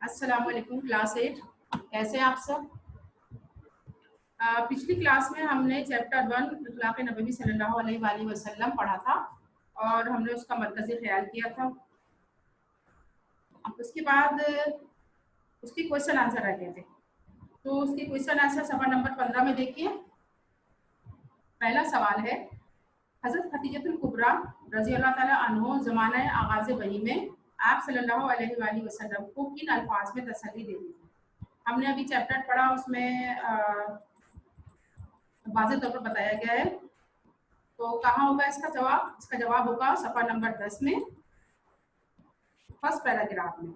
अस्सलाम वालेकुम क्लास 8। कैसे हैं आप सब? पिछली क्लास में हमने चैप्टर 1 अखलाक नबवी सल्लल्लाहु अलैहि वसल्लम पढ़ा था और हमने उसका मरकज़ी ख्याल किया था। अब उसके बाद उसके क्वेश्चन आंसर रह गए थे, तो उसके क्वेश्चन आंसर सफ़ा नंबर 15 में देखिए। पहला सवाल है, हज़रत खदीजतुल कुबरा रज़ी अल्लाह ताला अन्हो ज़माना आगाज़ वही में आप सल्लल्लाहु अलैहि वसल्लम को किन अल्फाज में तसल्ली देती थी? हमने अभी चैप्टर पढ़ा, उसमें वाज़ेह तौर पर बताया गया है। तो कहाँ होगा इसका जवाब? इसका जवाब होगा सफ़ा नंबर 10 में, फर्स्ट पैराग्राफ में।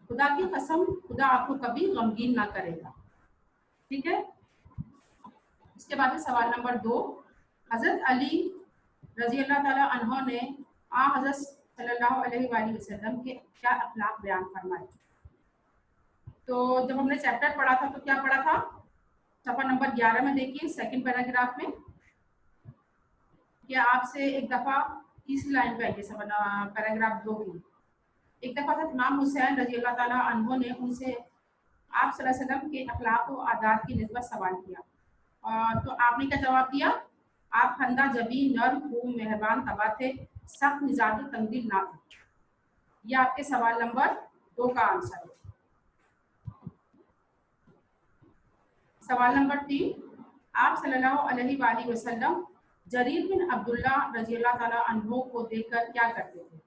खुदा की कसम, खुदा आपको कभी गमगीन ना करेगा। ठीक है। इसके बाद सवाल नंबर 2, हज़रत अली रज़ी अल्लाह ताला अन्हो ने हज़रत सल्लल्लाहु अलैहि वसल्लम के क्या अखलाक बयान फरमाए? तो जब हमने चैप्टर पढ़ा था तो क्या पढ़ा था? सफ़ा नंबर 11 में देखिए, सेकंड पैराग्राफ में। क्या आपसे एक दफ़ा तीसरी लाइन पे आइए, पैराग्राफ 2 की। एक दफ़ा था इमाम हुसैन रज़ी अल्लाह ताला अन्हो ने उनसे आप सल्लल्लाहु अलैहि वसल्लम के अखलाक व आदात की निस्बत सवाल किया। तो आपने क्या जवाब दिया? आप खंदा जबी, नर्म, खूब, मेहरबान तबा थे, सख्त मिजाज और तंगदिल ना थे। ये आपके सवाल नंबर 2 का आंसर है। सवाल नंबर 3, आप सल्लल्लाहु अलैहि वसल्लम जरीर बिन अब्दुल्ला रज़ी अल्लाह ताला अन्हो को देखकर क्या करते थे?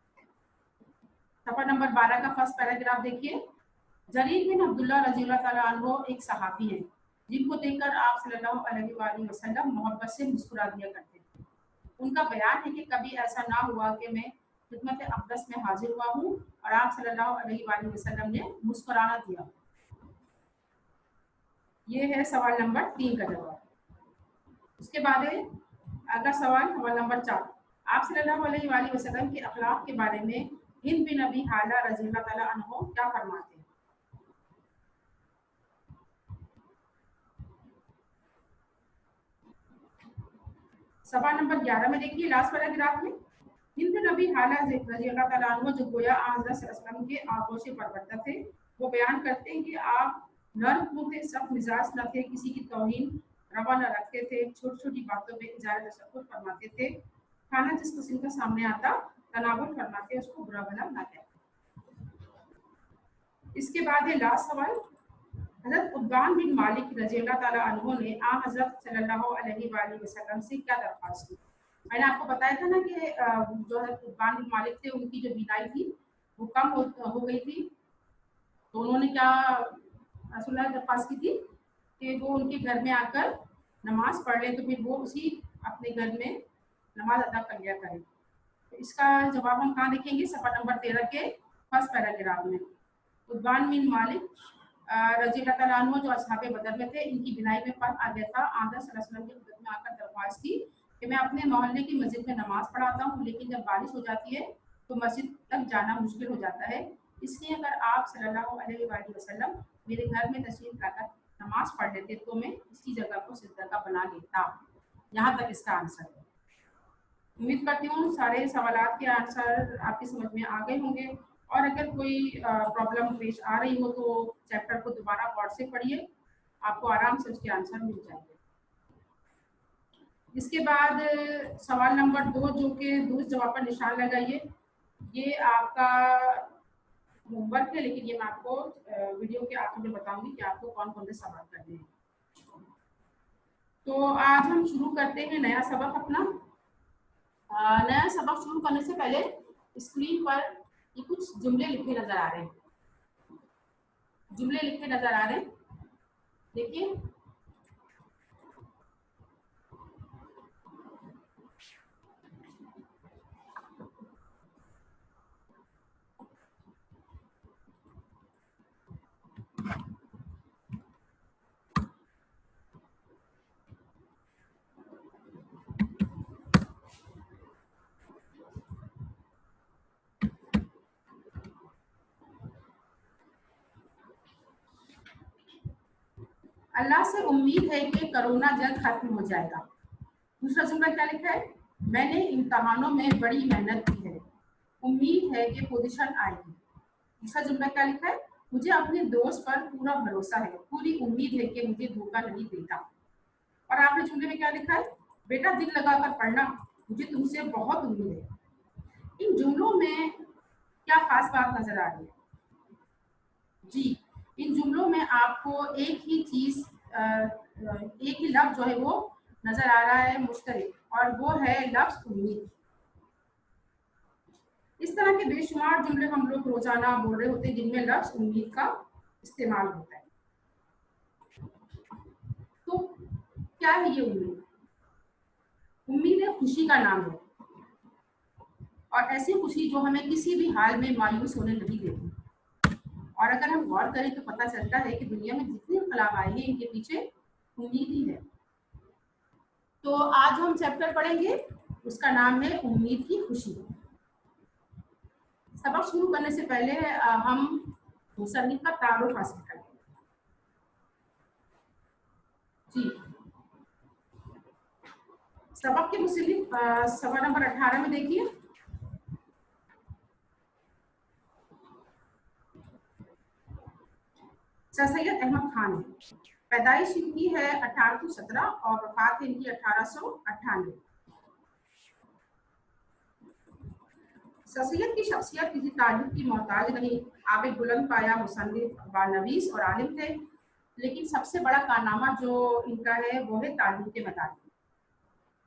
सफ़ा नंबर 12 का फर्स्ट पैराग्राफ देखिए। जरीर बिन अब्दुल्ला रज़ी अल्लाह ताला अन्हो एक सहाबी हैं जिनको देखकर आप सल्लल्लाहु अलैहि वसल्लम मोहब्बत से मुस्कुरा दिया करते थे। उनका बयान है कि कभी ऐसा ना हुआ कि मैं खिदमत अक़दस में हाजिर हुआ हूँ और आप सल्लल्लाहु अलैहि वसल्लम ने मुस्कुराना दिया। ये है सवाल नंबर 3 का जवाब। उसके बाद है अगला सवाल, सवाल नंबर 4, आप सल्लल्लाहु अलैहि वसल्लम के अखलाक के बारे में हिंद बिन अबी हाला रज़ी अल्लाह ताला अन्हो क्या फरमाते हैं? सवाल नंबर 11 में देखिए, लास्ट पैराग्राफ में। हिंद बिन अबी हाला रज़ी अल्लाह ताला अन्हो जो गोया हज़रत सल्लल्लाहु अलैहि वसल्लम के आगोश से परवरदा थे, वो बयान करते हैं कि आप नर्म खून थे, सख्त मिजाज न थे, किसी की तौहीन रवा न रखते थे, छोटी-छोटी बातों में इज़हार तशक्कुर फरमाते थे, खाना जिस किस्म का सामने आता तनावुल फरमाते, उसको बुरा भला ना कहते। इसके बाद है लास्ट सवाल, हज़रत उद्बान बिन मालिक रज़ी अल्लाह ताला अन्हो ने हज़रत सल्लल्लाहु अलैहि वसल्लम से क्या दरख्वास्त की? मैंने आपको बताया था ना कि जो हज़रत उद्बान बिन मालिक थे, उनकी जो बीमारी थी वो कम हो गई थी। तो उन्होंने क्या रसूलुल्लाह दरख्वास्त की थी कि वो उनके घर में आकर नमाज पढ़ लें, तो फिर वो उसी अपने घर में नमाज अदा कर लिया करें। तो इसका जवाब हम कहाँ देखेंगे? सफ़ा नंबर 13 के फर्स्ट पैराग्राफ में। उद्बान बिन मालिक रज़ी अल्लाह ताला अन्हु जो असहाबे बदर में थे, इनकी बिनाई में फ़र्क आ गया था। आदर सल्लल्लाहु अलैहि वसल्लम की खिदमत में आकर दरख्वास्त की कि मैं अपने मोहल्ले की मस्जिद में नमाज पढ़ाता हूँ, लेकिन जब बारिश हो जाती है तो मस्जिद तक जाना मुश्किल हो जाता है। इसलिए अगर आप सल्लल्लाहु अलैहि वसल्लम मेरे घर में तशरीफ लाकर नमाज पढ़ लेते तो मैं इसकी जगह को सिजदा का बना लेता। यहाँ तक इसका आंसर है। उम्मीद करती हूँ सारे सवालात के आंसर आपकी समझ में आ गए होंगे, और अगर कोई प्रॉब्लम पेश आ रही हो तो चैप्टर को दोबारा गौर से पढ़िए, आपको आराम से उसके आंसर मिल जाएंगे। इसके बाद सवाल नंबर 2 जो कि दूसरे जवाब पर निशान लगाइए, ये आपका होमवर्क है, लेकिन ये मैं आपको वीडियो के आखिर में बताऊंगी कि आपको कौन कौन से सवाल करने हैं। तो आज हम शुरू करते हैं नया सबक अपना। नया सबक शुरू करने से पहले स्क्रीन पर ये कुछ जुमले लिखे नजर आ रहे हैं, जुमले लिखे नजर आ रहे हैं, देखिए। अल्लाह से उम्मीद है कि कोरोना जल्द खत्म हो जाएगा। दूसरा जुमला क्या लिखा है? मैंने इम्तहानों में बड़ी मेहनत की है, उम्मीद है कि पोजीशन आएगी। दूसरा जुमला क्या लिखा है, मुझे अपने दोस्त पर पूरा भरोसा है, पूरी उम्मीद है कि मुझे धोखा नहीं देता। और आपने जुमले में क्या लिखा है, बेटा दिल लगाकर पढ़ना, मुझे तुमसे बहुत उम्मीद है। इन जुमलों में क्या खास बात नजर आ रही है? जी, इन जुमलों में आपको एक ही चीज एक ही लफ्ज जो है वो नजर आ रहा है मुश्तरक, और वो है लफ्ज उम्मीद। इस तरह के बेशुमार जुमले हम लोग रोजाना बोल रहे होते हैं जिनमें लफ्ज उम्मीद का इस्तेमाल होता है। तो क्या है ये उम्मीद? उम्मीद है खुशी का नाम है, और ऐसी खुशी जो हमें किसी भी हाल में मायूस होने नहीं देती। और अगर हम गौर करें तो पता चलता है कि दुनिया में जितने इनकलाब आए हैं इनके पीछे उम्मीद ही है। तो आज हम चैप्टर पढ़ेंगे, उसका नाम है उम्मीद की खुशी। सबक शुरू करने से पहले हम मुसन्निफ का तारुफ हासिल करें। जी, सबक के मुसन्निफ सवाल नंबर 18 में देखिए। सर सैयद अहमद खान है, पैदाइश इनकी है 1817 और वफात है इनकी 1898। सर सैयद की शख्सियत किसी तारीफ की मोहताज नहीं। आप एक बुलंद पाया मुसन्निफ, बानवीस और आलिम थे, लेकिन सबसे बड़ा कारनामा जो इनका है वो है तालीम के मैदान में,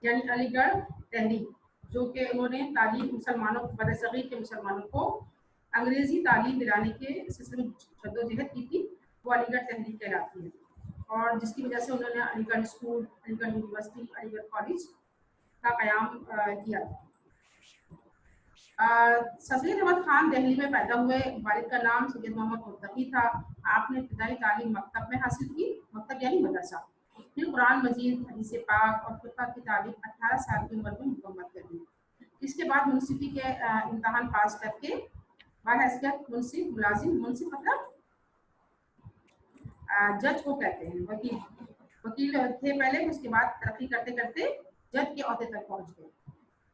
यानी अलीगढ़ तहरीक, जो कि उन्होंने तालीम मुसलमानों बरसगीर के मुसलमानों को अंग्रेजी तालीम दिलाने के सिलसिले में जद्दोजहद की थी, वो अलीगढ़ तहरीक कहलाती है, और जिसकी वजह से उन्होंने Aligarh school, Aligarh university, Aligarh college का क़याम किया। सैयद अहमद खान दिल्ली में पैदा हुए। वालिद का नाम सैयद मोहम्मद मुत्तकी था। आपने इब्तदाई तालीम मकतब में हासिल की, मकतब यानी मदरसा। फिर कुरान मजीद, हदीस पाक और फ़िक़्ह की तालीम 18 साल की उम्र में मुकम्मल कर दी। इसके बाद मुंसिफी के इम्तहान पास करके बाहैसियत मुंसिफ मुलाजिम, मुंसिफ मतलब जज को कहते हैं, वकील, वकील थे पहले, उसके बाद तरक्की करते करते जज के ओहदे तक पहुंच गए।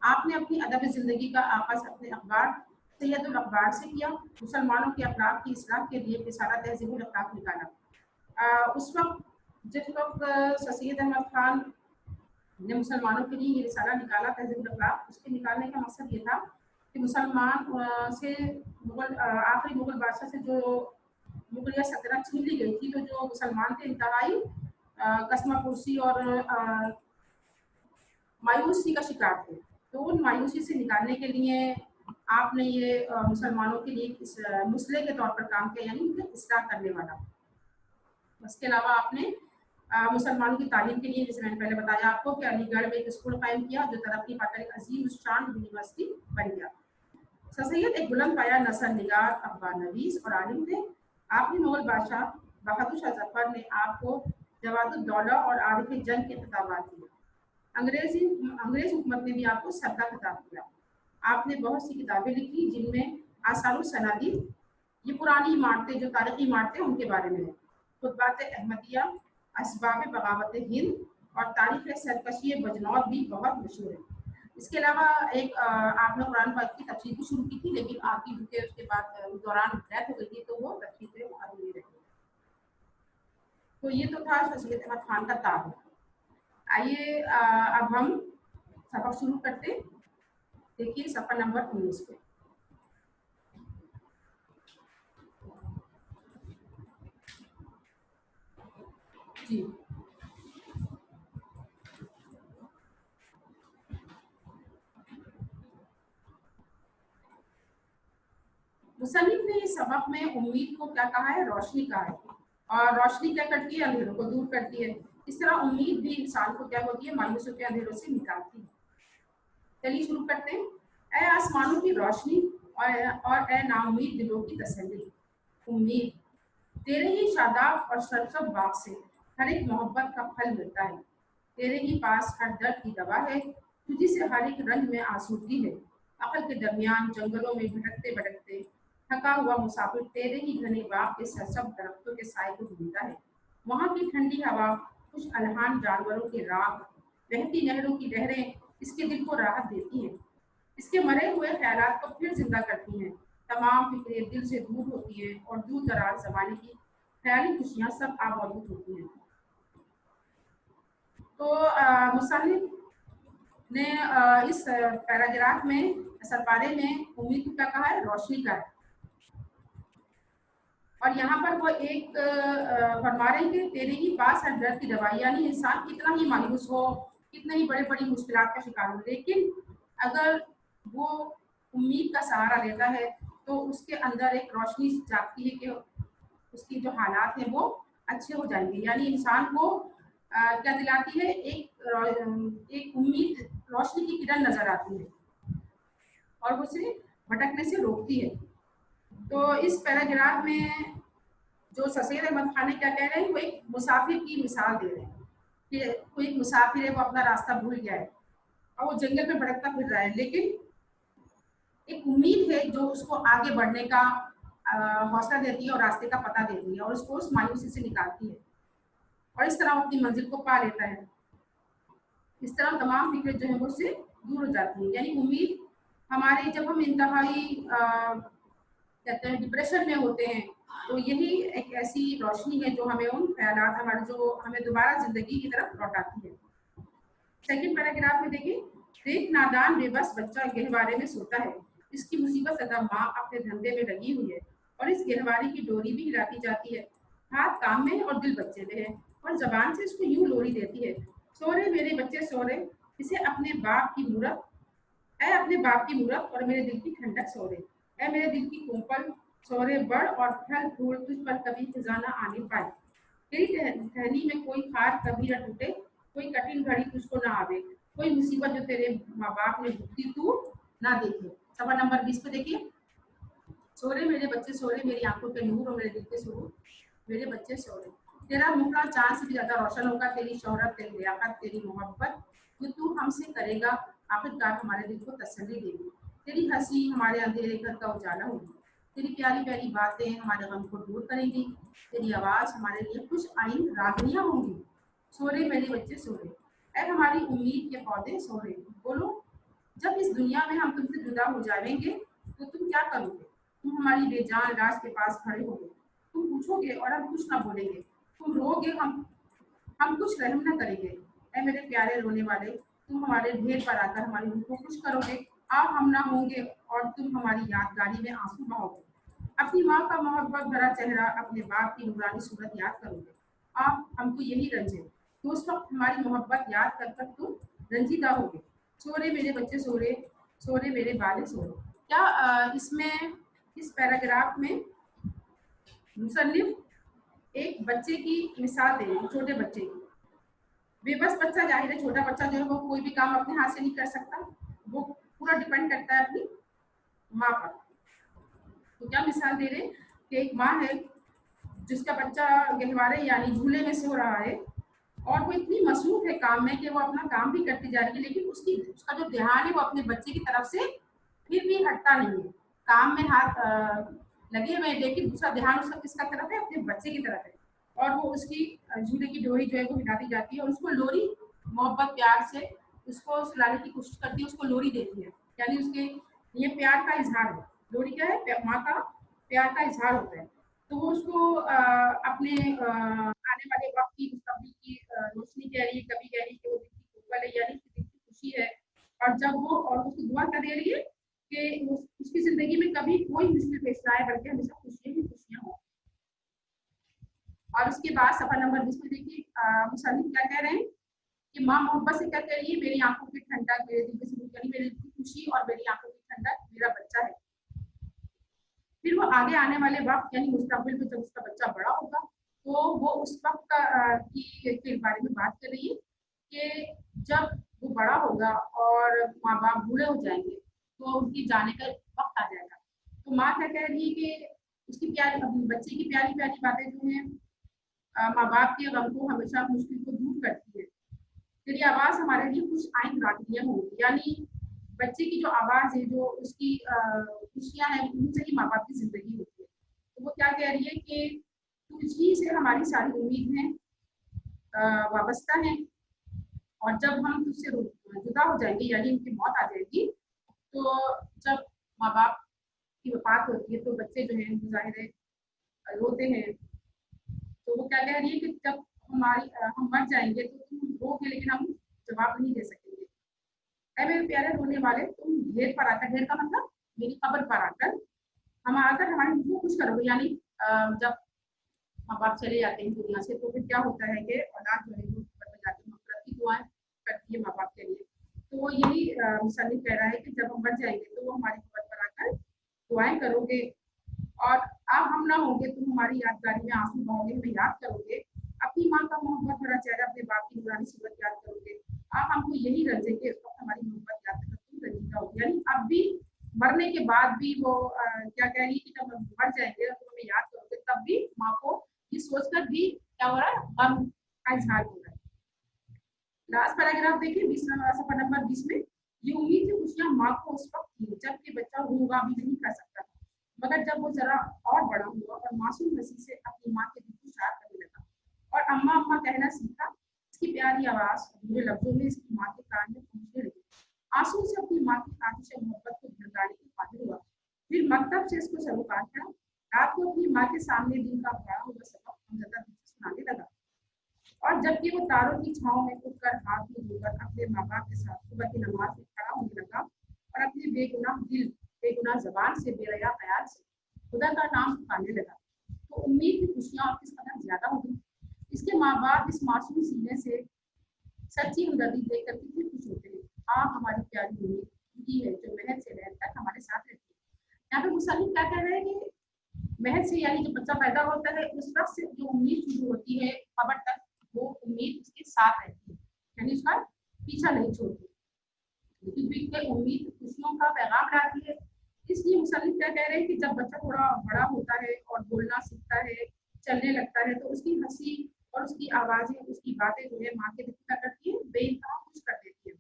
आपने अपनी अदब ज़िंदगी का आगाज़ अपने अखबार सैयदुल अखबार से किया। मुसलमानों के अखलाक की इस्लाह के लिए रिसाला तहज़ीबुल अखलाक निकाला। उस वक्त जिस वक्त सैयद अहमद खान ने मुसलमानों के लिए ये रिसाला निकाला तहज़ीबुल अखलाक, उसके निकालने का मकसद ये था कि मुसलमान से आखिरी मुगल बादशाह से जो मुगलिया सल्तनत छीन ली गई थी, तो जो मुसलमान थे इंतहाई कसमा पुरसी और मायूसी का शिकार थे। तो उन मायूसी से निकालने के लिए आपने ये मुसलमानों के लिए इस मुसले के तौर पर काम किया, यानी उनका इस्लाह करने वाला। उसके अलावा आपने मुसलमानों की तालीम के लिए, जैसे मैंने पहले बताया आपको, कि अलीगढ़ में एक स्कूल कायम किया जो तरक्की पाकर एक अजीम शान यूनिवर्सिटी बन गया। सर सैयद एक बुलंद पाया नसर निगार, अखबार नवीस और आलिम थे। आपने मुगल बादशाह बहादुर शाह जफर ने आपको जवादुद्दौला और आरिफ जंग के खिताबात दिए। अंग्रेज हुकूमत ने भी आपको सत्ता खिताब किया। आपने बहुत सी किताबें लिखी जिनमें आसारुल सनादी, ये पुरानी इमारतें जो तारीखी इमारतें उनके बारे में है, खुतबात अहमदिया, असबाब बगावत हिंद और तारीख सरकशी बजनौर भी बहुत मशहूर है। इसके अलावा एक आपने कुरान पाक की तफसीर भी शुरू की थी, लेकिन आपकी उसके बाद उस दौरान डेथ हो गई थी, तो वो तफसीर अधूरी रही। तो ये तो था सैयद अहमद खान का तारुफ। आइए अब हम सबक शुरू करते। देखिए सफ़ा नंबर 19 पे। जी, मुसन्निफ ने इस सबक में उम्मीद को क्या कहा है? रोशनी कहा है। और रोशनी क्या करती है? अंधेरों को दूर करती है। इस तरह उम्मीद भी इंसान को क्या होती है? मायूसियों के अंधेरों से निकालती है। चलिए शुरू करते हैं। ऐ आसमानों की रोशनी और ऐ नाउम्मीद दिलों की तसल्ली। उम्मीद, तेरे ही शादाब और सरसब बाग से हर एक मोहब्बत का फल मिलता है। तेरे ही पास हर दर्द की दवा है, तुझी से हर एक रंग में आसूदगी है। अकल के दरमियान जंगलों में भटकते भटकते थका हुआ मुसाफिर तेरे ही घने बाग के सरसब दरख्तों के साए को ढूंढता है। वहाँ की ठंडी हवा, कुछ अलहान जानवरों के राग, बहती नहरों की लहरें इसके दिल को राहत देती हैं, इसके मरे हुए ख्यालात को फिर जिंदा करती हैं। तमाम फिक्रें दिल से दूर होती हैं और दूर दराज ज़माने की ख़याली खुशियाँ सब आबूद होती हैं। तो मुसन्निफ़ ने इस पैराग्राफ में सरपारे में उम्मीद को क्या कहा है? रोशनी का है। और यहाँ पर वो एक फरमा रहे हैं कि तेरे ही पास है दर्द की दवाई, यानी इंसान कितना ही मायूस हो, कितने ही बड़ी-बड़ी मुश्किलात का शिकार हो, लेकिन अगर वो उम्मीद का सहारा लेता है, तो उसके अंदर एक रोशनी जागती है कि उसकी जो हालात हैं वो अच्छे हो जाएँगे। यानी इंसान को क्या दिलाती है? एक उम्मीद, रोशनी की किरण नज़र आती है और वो उसे भटकने से रोकती है। तो इस पैराग्राफ में जो ससेर अहमद खान क्या कह रहे हैं, वो एक मुसाफिर की मिसाल दे रहे हैं कि कोई एक मुसाफिर है, वो अपना रास्ता भूल गया है और वो जंगल में भटकता फिर रहा है, लेकिन एक उम्मीद है जो उसको आगे बढ़ने का हौसला देती है और रास्ते का पता देती है और उसको उस मायूसी से निकालती है और इस तरह वो अपनी मंजिल को पा लेता है। इस तरह तमाम फिक्रें जो है वो उससे दूर हो जाती है। यानी उम्मीद हमारे, जब हम इंतहाई कहते हैं डिप्रेशन में होते हैं, तो यही एक ऐसी रोशनी है जो हमें उन ख्यालात, हमारे जो हमें दोबारा जिंदगी की तरफ लौटाती है। सेकंड पैराग्राफ में देखिए, एक नादान बेबस बच्चा गहवारे में सोता है, इसकी मुसीबत सदा माँ अपने धंधे में लगी हुई है और इस गहवारे की डोरी भी हिलाती जाती है। हाथ काम में और दिल बच्चे में है और जबान से इसको यूं लोरी देती है, सो रे मेरे बच्चे सो रे, इसे अपने बाप की मूरत, ऐ अपने बाप की मूरत और मेरे दिल की ठंडक सो रे, ऐ मेरे दिल की कोमल सो रे, बढ़ और फल फूल तुझ पर कभी खिजा न आने पाए, तेरी टहनी में कोई खार कभी न टूटे, कोई कठिन घड़ी तुझको ना आवे, कोई मुसीबत जो तेरे माँ बाप ने भुगती तू ना देखे। सवाल नंबर 20 पे देखिए, सोरे मेरे बच्चे सोरे, मेरी आंखों के नूर और मेरे दिल के सुरूर, मेरे बच्चे सोरे, तेरा मुखड़ा चांद से भी ज्यादा रोशन होगा, तेरी शोहरत, तेरी लियाकत, तेरी मोहब्बत जो तू हमसे करेगा आखिरकार हमारे दिल को तसल्ली देगी, तेरी हंसी हमारे अंधेरे घर का उजाला होगी, तेरी प्यारी प्यारी बातें हमारे गम को दूर करेंगी, तेरी आवाज हमारे लिए खुश आइन रागनियां होंगी। सोरे मेरे बच्चे सोरे, ऐ हमारी उम्मीद के पौधे सोरे, बोलो जब इस दुनिया में हम तुमसे जुदा हो जाएंगे तो तुम क्या करोगे? तुम हमारी बेजान लाश के पास खड़े होगे, तुम पूछोगे और हम कुछ ना बोलेंगे, तुम रोगे, हम कुछ रहम ना करेंगे। ऐ मेरे प्यारे रोने वाले, तुम हमारे ढेर पर आकर हमारी रूह को खुश करोगे, आप हम ना होंगे और तुम हमारी यादगारी में आंसू बहाओगे। अपनी माँ का मोहब्बत भरा चेहरा, अपने बाप की नूरानी सूरत याद करोगे, आप हमको यही रंजे, तो उस वक्त हमारी मोहब्बत याद कर कर तुम रंजीदा होगे। सोरे मेरे बच्चे सोरे, सोरे मेरे बाले सोरे। क्या इसमें, इस पैराग्राफ में मुसन्निफ एक बच्चे की मिसाल दे रहे हैं, छोटे बच्चे की। बेबस बच्चा, जाहिर है छोटा बच्चा जो है वो कोई भी काम अपने हाथ से नहीं कर सकता, वो पूरा डिपेंड करता है अपनी माँ पर। तो क्या मिसाल दे रहे हैं कि एक माँ है जिसका बच्चा गहवारे यानी झूले में सो रहा है और वो इतनी मसरूफ है काम में कि वो अपना काम भी करती जा रही है, लेकिन उसकी उसका जो ध्यान है वो अपने बच्चे की तरफ से फिर भी हटता नहीं है। काम में हाथ लगे हुए हैं, लेकिन दूसरा ध्यान उसका किसका तरफ है? अपने बच्चे की तरफ है। और वो उसकी झूले की डोरी जो है वो हिलाती जाती है और उसको लोरी मोहब्बत प्यार से उसको सुलाने की कोशिश करती है, उसको लोरी देती है, यानी उसके ये प्यार का इजहार है। लोरी क्या है? माँ का प्यार का इजहार होता है। तो वो उसको अपने आने वाले वक्त की, मुस्तकबिल की रोशनी कह रही है, कभी कह रही है कि वो दिल की कोमल है, यानी उसकी दिल की खुशी है। और जब वो, और उसको दुआ क्या दे रही है कि उसकी जिंदगी में कभी कोई मुश्किल पेश ना आए, बल्कि हमेशा खुशियां ही खुशियां हो। और उसके बाद सफा नंबर 20 में देखिए मुसन्निफ क्या कह रहे हैं कि माँ मोहब्बत से क्या कह रही है, मेरी आंखों की ठंडक, मेरे दिल के सुकून, यानी मेरे दिल की खुशी और मेरी आंखों की ठंडक मेरा बच्चा है। फिर वो आगे आने वाले वक्त यानी मुस्तकबिल में जब उसका बच्चा बड़ा होगा, तो वो उस वक्त का की के बारे में बात कर रही है कि जब वो बड़ा होगा और माँ बाप बूढ़े हो जाएंगे, तो उनकी जाने का वक्त आ जाएगा। तो माँ क्या कह रही है कि उसकी प्यारी, अपने बच्चे की प्यारी प्यारी बातें जो हैं माँ बाप के गम को, हमेशा मुश्किल को दूर करती है। तेरी आवाज हमारे लिए कुछ आइन रागनियां होंगी, यानी बच्चे की जो आवाज है, जो उसकी खुशियां हैं, उनसे ही माँ बाप की जिंदगी होती है। तो वो क्या कह रही है कि तुझी से हमारी सारी उम्मीद है वाबस्ता है, और जब हम तुझसे जुदा हो जाएंगे, यानी उनकी मौत आ जाएगी, तो जब माँ बाप की वफात होती है तो बच्चे जो हैं जाहिर है रोते हैं। तो वो क्या कह रही है कि जब हम मर जाएंगे तो तुम रोगे लेकिन हम जवाब नहीं दे सकेंगे। ऐ मेरे प्यारे रोने वाले, तुम ढेर पर आकर, ढेर का मतलब मेरी कब्र पर आकर हम आकर हमारे मुंह को खुश करोगे। यानी जब माँ बाप चले जाते हैं दुनिया से तो फिर क्या होता है कि औलाद जो है वो कब्र में जाकर मगफिरत की दुआएं करती है माँ बाप के लिए। तो वो यही मुसन्निफ कह रहा है कि जब हम मर जाएंगे तो वो हमारी कब्र पर आकर दुआएं करोगे और अब हम ना होंगे, तुम हमारी यादगारी में आंसू बहोगे, हमें याद करोगे, अपनी माँ का मोहब्बत भरा चेहरा, अपने बाप की नूरानी सूरत याद करोगे। आप हमको यही रंजेंगे, उस वक्त हमारी मोहब्बत याद कर तुम रंजीदा होगी। यानी अब भी मरने के बाद भी वो क्या कह रही है कि जब हम मर जाएंगे तो हमें याद करोगे, तब भी माँ को ये सोचकर भी क्या हो रहा है, गम का इजहार हो रहा है। लास्ट पैराग्राफ देखिए 20 सफर नंबर 20 में, ये उम्मीद की खुशियां माँ को उस वक्त थी जबकि बच्चा होगा भी नहीं कर सकता, मगर जब वो जरा और बड़ा हुआ और मासूम हंसी से अपनी माँ के दिल को शार करने लगा और अम्मा अम्मा कहना सीखा, इसकी प्यारी आवाज बुरे लफ्जों में इसकी माँ के कान में पहुंचने लगी। आंसू से अपनी माँ की कांति से मोहब्बत को भड़काने की काबिल हुआ। फिर मकतब से इसको सरोकार था। रात को अपनी माँ के सामने दिन का पढ़ा हुआ सबक हमजदा सुनाने लगा और जबकि वो तारों की छांव में उठकर हाथ में धोकर अपने माँ बाप के साथ सुबह की नमाज में खड़ा होने लगा और अपने बेगुनाह दिल, बेगुनाह जबान से, बेरया ख्याल से खुदा का नाम पुकारने लगा, तो उम्मीद की खुशियां और किस कदर ज्यादा हो गई। इसके माँ बाप इस मासूम सीने से सच्ची हमदर्दी देखकर कितने खुश होते हैं। हमारी प्यारी उम्मीद की है जो महल से लहर तक हमारे साथ रहती है। यहाँ पे मुसन्निफ क्या कह रहे हैं कि महल से यानी जब बच्चा पैदा होता है उस वक्त से जो उम्मीद शुरू होती है कब्र तक, वो उम्मीद उसके साथ रहती है, यानी उसका पीछा नहीं छोड़ती, क्योंकि उम्मीद खुशियों का पैगाम लाती है। इसलिए मुसन्निफ क्या कह रहे हैं कि जब बच्चा थोड़ा बड़ा होता है और बोलना सीखता है, चलने लगता है, तो उसकी हंसी और उसकी आवाजें, उसकी बातें जो है माँ के दिल क्या करती है, बेइंतहा खुश कर देती है।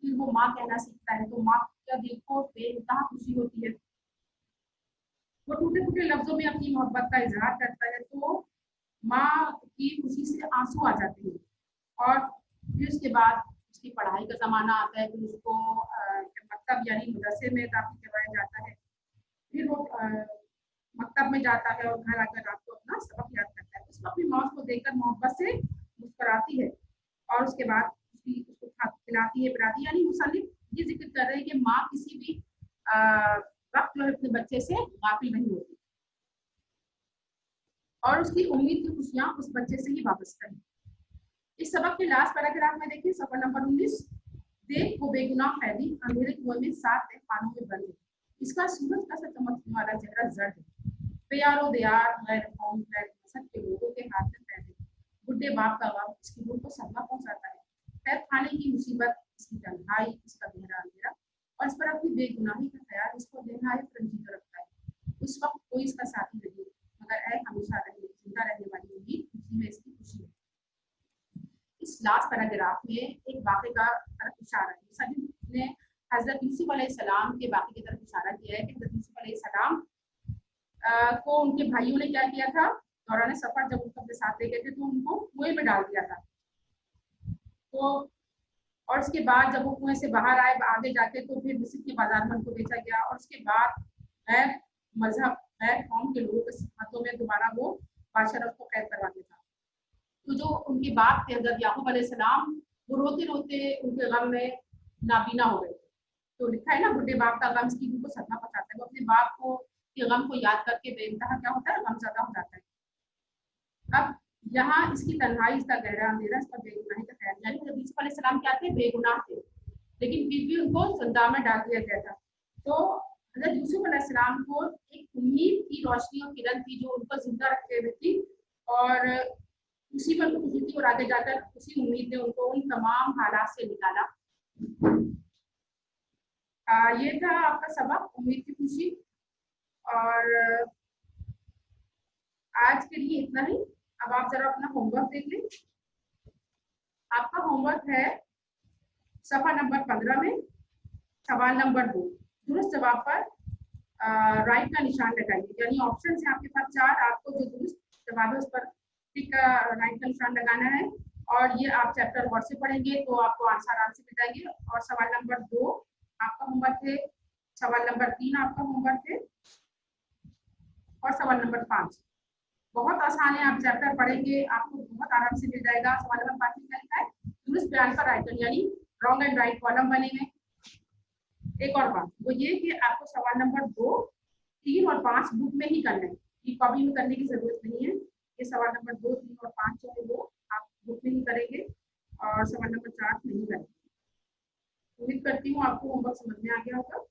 फिर वो माँ कहना सीखता है तो माँ का दिल को बेइंतहा खुशी होती है। वो टूटे फूटे लफ्जों में अपनी मोहब्बत का इजहार करता है तो माँ की खुशी से आंसू आ जाते हैं। और फिर उसके बाद उसकी पढ़ाई का जमाना आता है, फिर उसको मकतब यानी मदरसे में दाखिल करवाया जाता है। फिर वो मकतब में जाता है और घर आकर रात को अपना सबक याद करता है। उस वक्त भी माँ उसको देखकर मोहब्बत से मुस्कुराती है और उसके बाद उसको खिलाती है, पिलाती है। यानी मुसन्निफ ये जिक्र कर रहे हैं कि माँ किसी भी वक्त जो है अपने बच्चे से गाफिल नहीं होती और उसकी उम्मीद की खुशियां उस बच्चे से ही वाबस्ता है। इस सबक के लास्ट पैराग्राफ में देखिए सफर नंबर 19, देख वो बेगुनाह कैदी अंधेरे कुएं में 7 पानों में बंद है, इसका सूरज का सा चमकने वाला चेहरा जर्द है, प्यारो दियार गैर कौम गैर मजहब के लोगों के हाथ में कैद है, बुढ़े बाप का गम इसकी रूह को सदमा पहुंचाता है, खैर खाने की मुसीबत इसकी तन्हाई, इसका गहरा अंधेरा और इस पर अपनी बेगुनाही का ख्याल इसको नहायत रंजीदा रखता है। उस वक्त कोई इसका साथी नहीं, मगर ऐ हमेशा जिंदा रहने वाली उम्मीद, खुशी में इसकी खुशी है। इस लास्ट पैराग्राफ में एक वाक़े का तरफ इशारा है। सभी ने हजरत यूसुफ अलैहिस्सलाम के वाक़े की तरफ इशारा किया है कि हजरत यूसुफ अलैहिस्सलाम को उनके भाइयों ने क्या किया था, दौरान सफर जब उनको अपने साथ ले गए थे तो उनको कुएं में डाल दिया था। तो और उसके बाद जब वो कुएं से बाहर आए आगे जाके तो फिर मिस्र के बाजार में उनको बेचा गया और उसके बाद गैर मजहब गैर कौम के लोगों के हाथों में दोबारा वो बादशाह ने उसको कैद करवा दिया था। तो जो उनके बाप थे हजरत याकूब अलैहिस्सलाम, वो रोते रोते उनके गम में नाबीना हो गए थे। तो लिखा है ना, बुढ़े बाप का गम इसकी रूह को सदमा पहुंचाता है। वो अपने बाप को के गम को याद करके बेइंतहा क्या होता है, गमज़दा हो जाता है। अब यहाँ इसकी तन्हाई, इसका गहरा अंधेरा, इसका बेगुनाही का ख्याल, यानी हजरत यूसुफ अलैहिस्सलाम क्या थे, बेगुनाह थे, लेकिन फिर भी उनको जिंदा में डाल दिया गया था। तो हजरत यूसुफ अलैहिस्सलाम को एक उम्मीद की रोशनी और किरण थी जो उनको जिंदा रखे हुए थी और उसी पर तो खुशी थी और आगे जाकर उसी उम्मीद ने उनको उन तमाम हालात से निकाला। ये था आपका सबक उम्मीद की खुशी। और आज के लिए इतना ही। अब आप जरा अपना होमवर्क देख लें। आपका होमवर्क है सफा नंबर 15 में सवाल नंबर 2, दुरुस्त जवाब पर राइट का निशान लगाइए, यानी ऑप्शन है आपके पास 4, आपको जो दुरुस्त जवाब है उस पर टिक का राइट का निशान लगाना है और ये आप चैप्टर वर्ड से पढ़ेंगे तो आपको आंसर आराम से मिल जाएंगे। और सवाल नंबर 2 आपका होमवर्क है, सवाल नंबर 3 आपका होमवर्क है और सवाल नंबर 5 बहुत आसान है, आप चैप्टर पढ़ेंगे आपको बहुत आराम से मिल जाएगा। सवाल नंबर 5 में क्या लिखा है, दुरुस्त बयान पर राइटर यानी रॉन्ग एंड राइट कॉलम बनेंगे। एक और बात वो ये कि आपको सवाल नंबर 2, 3 और 5 बुक में ही करना है, ये कॉपी में करने की जरूरत नहीं है। ये सवाल नंबर 2, 3 और 5 जो है वो आप बुक में ही करेंगे और सवाल नंबर 4 नहीं करेंगे। उम्मीद करती हूँ आपको होमवर्क समझ में आ गया होगा।